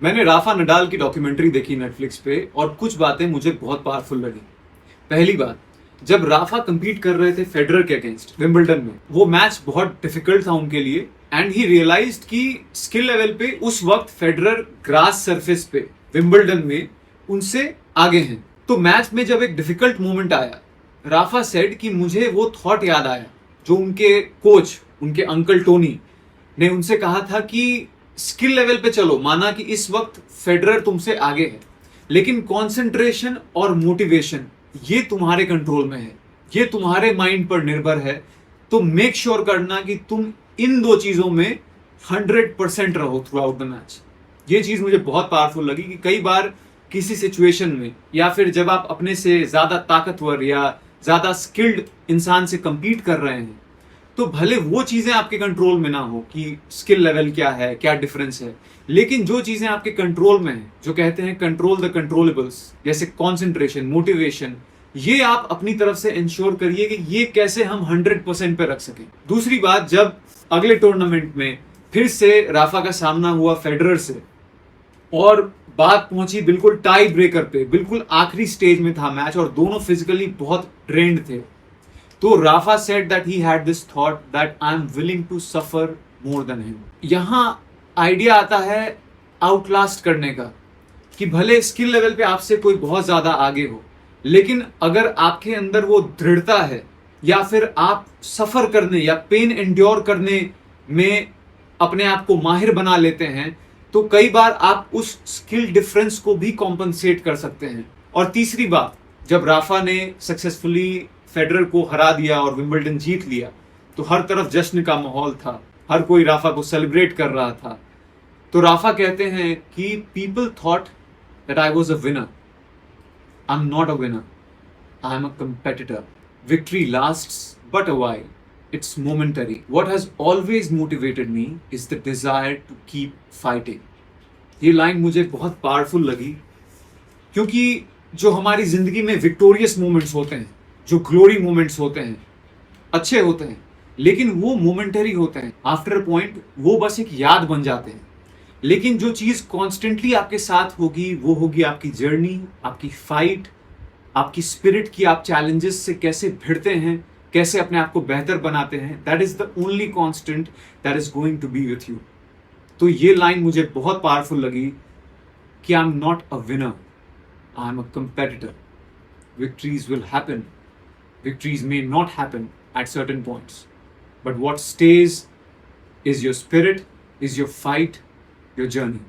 मैंने Rafa Nadal की documentary देखी नेटफ्लिक्स पे और कुछ बातें मुझे बहुत पावरफुल लगी। पहली बात, जब राफा compete कर रहे थे फेडरर के अगेंस्ट विंबलडन में, वो मैच बहुत डिफिकल्ट था उनके लिए एंड ही रियलाइज्ड कि स्किल लेवल पे उस वक्त फेडरर ग्रास सरफेस पे विंबलडन में उनसे आगे हैं। तो मैच में जब एक डिफिकल्ट मोमेंट आया, राफा सेड कि मुझे वो थॉट याद आया जो उनके कोच, उनके अंकल टोनी ने उनसे कहा था कि स्किल लेवल पे चलो, माना कि इस वक्त फेडरर तुमसे आगे है, लेकिन कंसंट्रेशन और मोटिवेशन ये तुम्हारे कंट्रोल में है, ये तुम्हारे माइंड पर निर्भर है। तो मेक श्योर करना कि तुम इन दो चीजों में 100% रहो थ्रू आउट द मैच। ये चीज मुझे बहुत पावरफुल लगी कि कई बार किसी सिचुएशन में या फिर जब आप अपने से ज्यादा ताकतवर या ज्यादा स्किल्ड इंसान से compete कर रहे हैं, तो भले वो चीजें आपके कंट्रोल में ना हो कि स्किल लेवल क्या है, क्या डिफरेंस है, लेकिन जो चीजें आपके कंट्रोल में है, जो कहते हैं कंट्रोल द कंट्रोलेबल्स, जैसे कंसंट्रेशन, मोटिवेशन, ये आप अपनी तरफ से इंश्योर करिए कि ये कैसे हम 100% पे रख सकें। दूसरी बात, जब अगले टूर्नामेंट में फिर से राफा का सामना हुआ फेडरर से और बात पहुंची बिल्कुल टाई ब्रेकर पे, बिल्कुल आखिरी स्टेज में था मैच और दोनों फिजिकली बहुत ट्रेंड थे, तो Rafa said that he had this thought that I'm willing to suffer more than him। यहाँ आइडिया आता है आउटलास्ट करने का कि भले स्किल लेवल पे आपसे कोई बहुत ज्यादा आगे हो, लेकिन अगर आपके अंदर वो दृढ़ता है या फिर आप सफर करने या पेन एंड्योर करने में अपने आप को माहिर बना लेते हैं, तो कई बार आप उस स्किल डिफरेंस को भी कॉम्पनसेट कर सकते हैं। और तीसरी बात, जब राफा ने सक्सेसफुली फेडरर को हरा दिया और विंबलडन जीत लिया, तो हर तरफ जश्न का माहौल था, हर कोई राफा को सेलिब्रेट कर रहा था। तो राफा कहते हैं कि people thought that I was a winner, I am not a winner, I am a competitor. Victory lasts but a while, it's momentary, what has always motivated me is the desire to keep fighting. ये line मुझे बहुत powerful लगी, क्योंकि जो हमारी जिंदगी में victorious moments होते हैं, जो ग्लोरी मोमेंट्स होते हैं, अच्छे होते हैं, लेकिन वो मोमेंटरी होते हैं। आफ्टर अ पॉइंट वो बस एक याद बन जाते हैं। लेकिन जो चीज कॉन्स्टेंटली आपके साथ होगी वो होगी आपकी जर्नी, आपकी फाइट, आपकी स्पिरिट की आप चैलेंजेस से कैसे भिड़ते हैं, कैसे अपने आप को बेहतर बनाते हैं। That is the only constant that is going to be with you. तो ये लाइन मुझे बहुत पावरफुल लगी कि I am not a winner, I am a competitor. Victories will happen. Victories may not happen at certain points. But what stays is your spirit, is your fight, your journey.